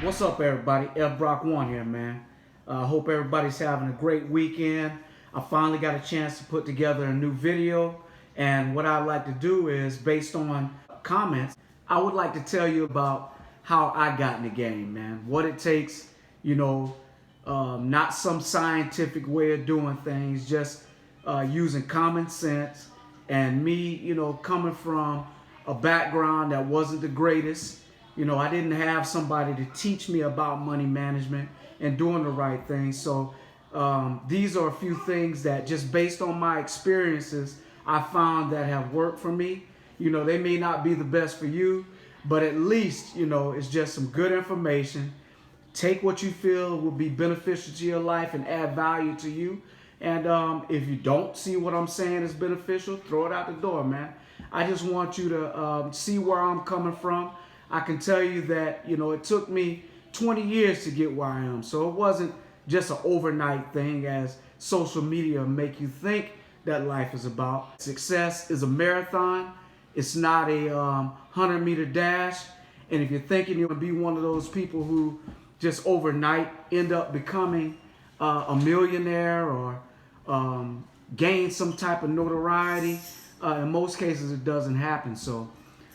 What's up, everybody? F Brock One here, man. Hope everybody's having a great weekend. I finally got a chance to put together a new video, and what I'd like to do is, based on comments, I would like to tell you about how I got in the game, man. What it takes, not some scientific way of doing things, just using common sense, and me, coming from a background that wasn't the greatest. I didn't have somebody to teach me about money management and doing the right thing. So these are a few things that, just based on my experiences, I found that have worked for me. They may not be the best for you, but at least, it's just some good information. Take what you feel will be beneficial to your life and add value to you. And if you don't see what I'm saying is beneficial, throw it out the door, man. I just want you to see where I'm coming from. I can tell you that, it took me 20 years to get where I am. So it wasn't just an overnight thing, as social media make you think that life is about. Success is a marathon. It's not a 100-meter dash. And if you're thinking you're going to be one of those people who just overnight end up becoming a millionaire or gain some type of notoriety, in most cases it doesn't happen. So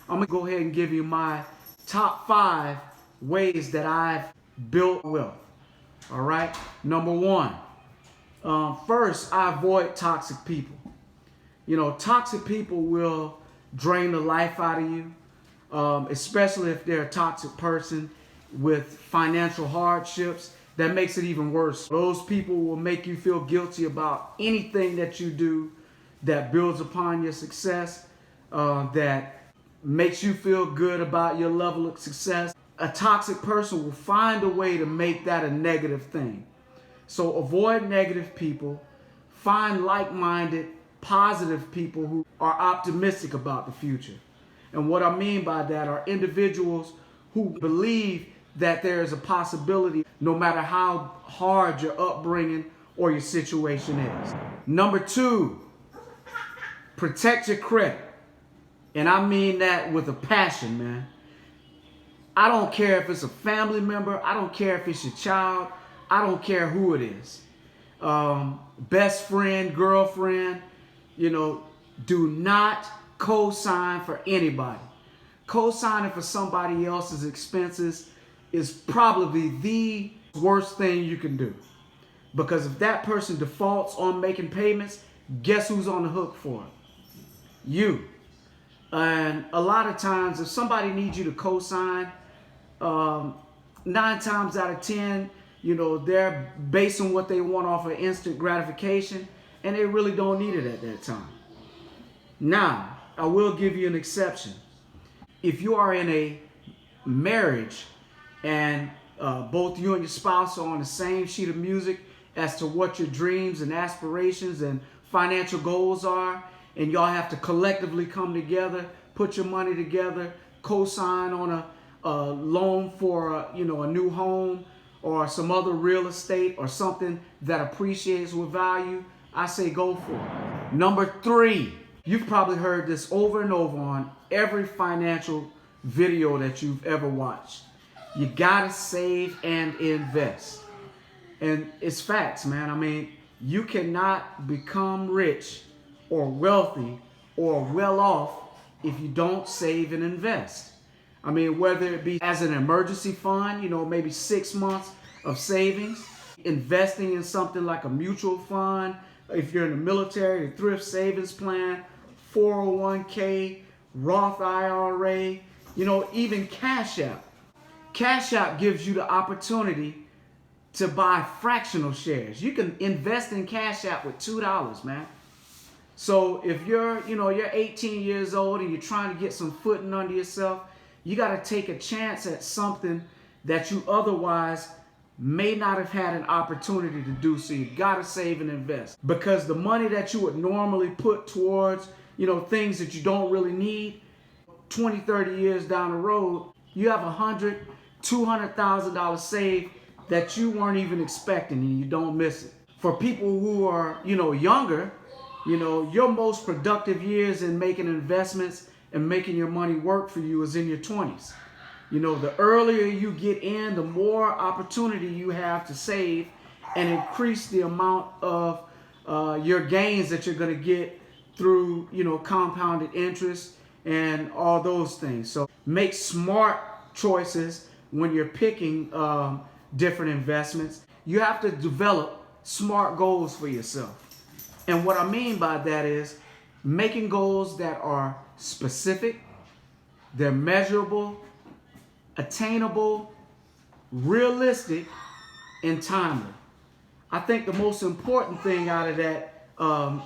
I'm going to go ahead and give you my top 5 ways that I've built wealth. All right. Number 1, first, I avoid toxic people. Toxic people will drain the life out of you, especially if they're a toxic person with financial hardships. That makes it even worse. Those people will make you feel guilty about anything that you do that builds upon your success, that makes you feel good about your level of success. A toxic person will find a way to make that a negative thing. So avoid negative people. Find like-minded, positive people who are optimistic about the future. And what I mean by that are individuals who believe that there is a possibility no matter how hard your upbringing or your situation is. Number 2, protect your credit. And I mean that with a passion, man. I don't care if it's a family member. I don't care if it's your child. I don't care who it is. Best friend, girlfriend, do not co-sign for anybody. Co-signing for somebody else's expenses is probably the worst thing you can do. Because if that person defaults on making payments, guess who's on the hook for it? You. And a lot of times, if somebody needs you to co-sign, 9 times out of 10, they're basing what they want off of instant gratification, and they really don't need it at that time. Now, I will give you an exception. If you are in a marriage and both you and your spouse are on the same sheet of music as to what your dreams and aspirations and financial goals are, and y'all have to collectively come together, put your money together, co-sign on a loan for a new home or some other real estate or something that appreciates with value, I say go for it. Number 3, you've probably heard this over and over on every financial video that you've ever watched. You gotta save and invest. And it's facts, man. I mean, you cannot become rich or wealthy or well off if you don't save and invest. I mean, whether it be as an emergency fund, maybe 6 months of savings, investing in something like a mutual fund, if you're in the military, a thrift savings plan, 401k, Roth IRA, even Cash App. Cash App gives you the opportunity to buy fractional shares. You can invest in Cash App with $2, man. So if you're 18 years old and you're trying to get some footing under yourself, you got to take a chance at something that you otherwise may not have had an opportunity to do. So you got to save and invest, because the money that you would normally put towards, things that you don't really need, 20, 30 years down the road, you have $100,000, $200,000 saved that you weren't even expecting, and you don't miss it. For people who are, younger, your most productive years in making investments and making your money work for you is in your 20s. You know, the earlier you get in, the more opportunity you have to save and increase the amount of your gains that you're going to get through, you know, compounded interest and all those things. So make smart choices when you're picking different investments. You have to develop smart goals for yourself. And what I mean by that is making goals that are specific, they're measurable, attainable, realistic, and timely. I think the most important thing out of that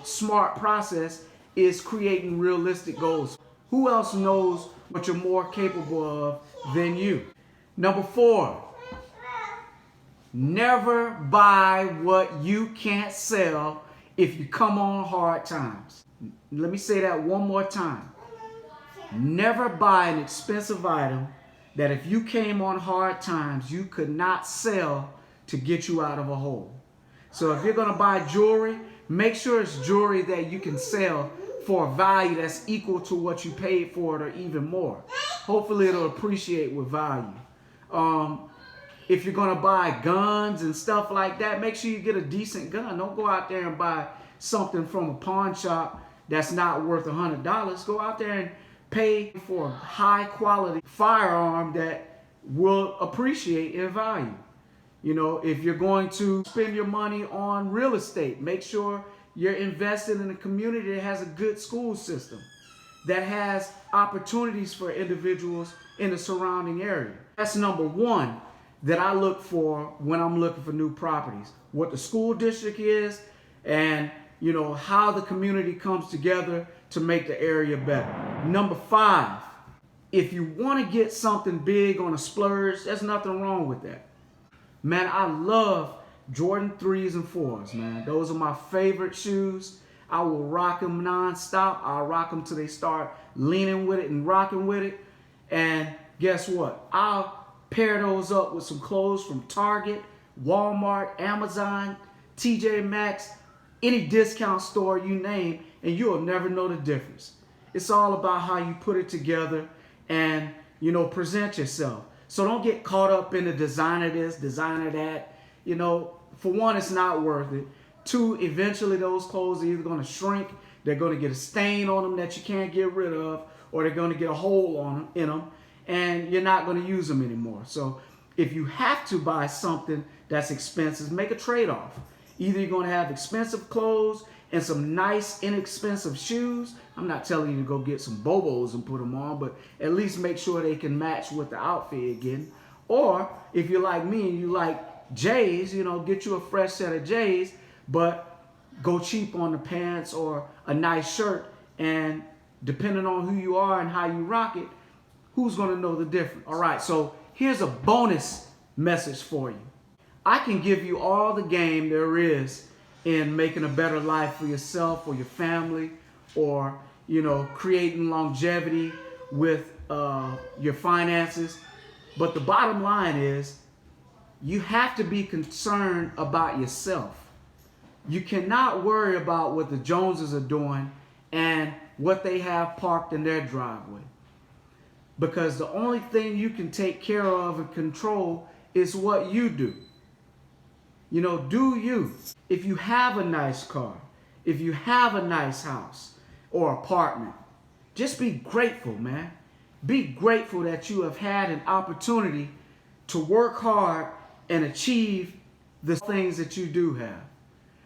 smart process is creating realistic goals. Who else knows what you're more capable of than you? Number 4, never buy what you can't sell if you come on hard times. Let me say that one more time. Never buy an expensive item that if you came on hard times, you could not sell to get you out of a hole. So if you're going to buy jewelry, make sure it's jewelry that you can sell for a value that's equal to what you paid for it or even more. Hopefully it'll appreciate with value. If you're going to buy guns and stuff like that, make sure you get a decent gun. Don't go out there and buy something from a pawn shop that's not worth $100. Go out there and pay for a high quality firearm that will appreciate in value. You know, if you're going to spend your money on real estate, make sure you're invested in a community that has a good school system, that has opportunities for individuals in the surrounding area. That's number 1 that I look for when I'm looking for new properties. What the school district is and, you know, how the community comes together to make the area better. Number 5, if you want to get something big on a splurge, there's nothing wrong with that. Man, I love Jordan 3s and 4s, man. Those are my favorite shoes. I will rock them nonstop. I'll rock them till they start leaning with it and rocking with it. And guess what? I'll pair those up with some clothes from Target, Walmart, Amazon, TJ Maxx, any discount store you name, and you'll never know the difference. It's all about how you put it together and, you know, present yourself. So don't get caught up in the designer this, designer that. You know, for one, it's not worth it. 2, eventually those clothes are either going to shrink, they're going to get a stain on them that you can't get rid of, or they're going to get a hole on them, in them, and you're not going to use them anymore. So if you have to buy something that's expensive, make a trade-off. Either you're going to have expensive clothes and some nice, inexpensive shoes. I'm not telling you to go get some Bobos and put them on, but at least make sure they can match with the outfit you're getting. Or if you're like me and you like J's, you know, get you a fresh set of J's, but go cheap on the pants or a nice shirt. And depending on who you are and how you rock it, who's going to know the difference? All right, so here's a bonus message for you. I can give you all the game there is in making a better life for yourself or your family, or, you know, creating longevity with your finances. But the bottom line is you have to be concerned about yourself. You cannot worry about what the Joneses are doing and what they have parked in their driveway. Because the only thing you can take care of and control is what you do. You know, do you. If you have a nice car, if you have a nice house or apartment, just be grateful, man. Be grateful that you have had an opportunity to work hard and achieve the things that you do have.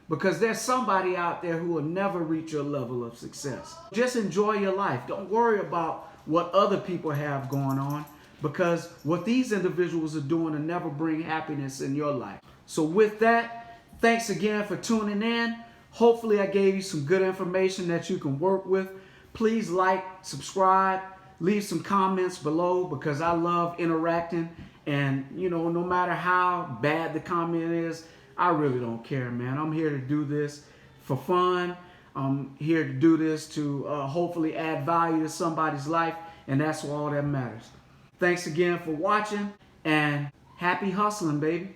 Because there's somebody out there who will never reach your level of success. Just enjoy your life. Don't worry about what other people have going on, because what these individuals are doing will never bring happiness in your life. So with that, thanks again for tuning in. Hopefully I gave you some good information that you can work with. Please like, subscribe, leave some comments below, because I love interacting. And, you know, no matter how bad the comment is, I really don't care, man. I'm here to do this for fun. I'm here to do this to hopefully add value to somebody's life, and that's all that matters. Thanks again for watching, and happy hustling, baby.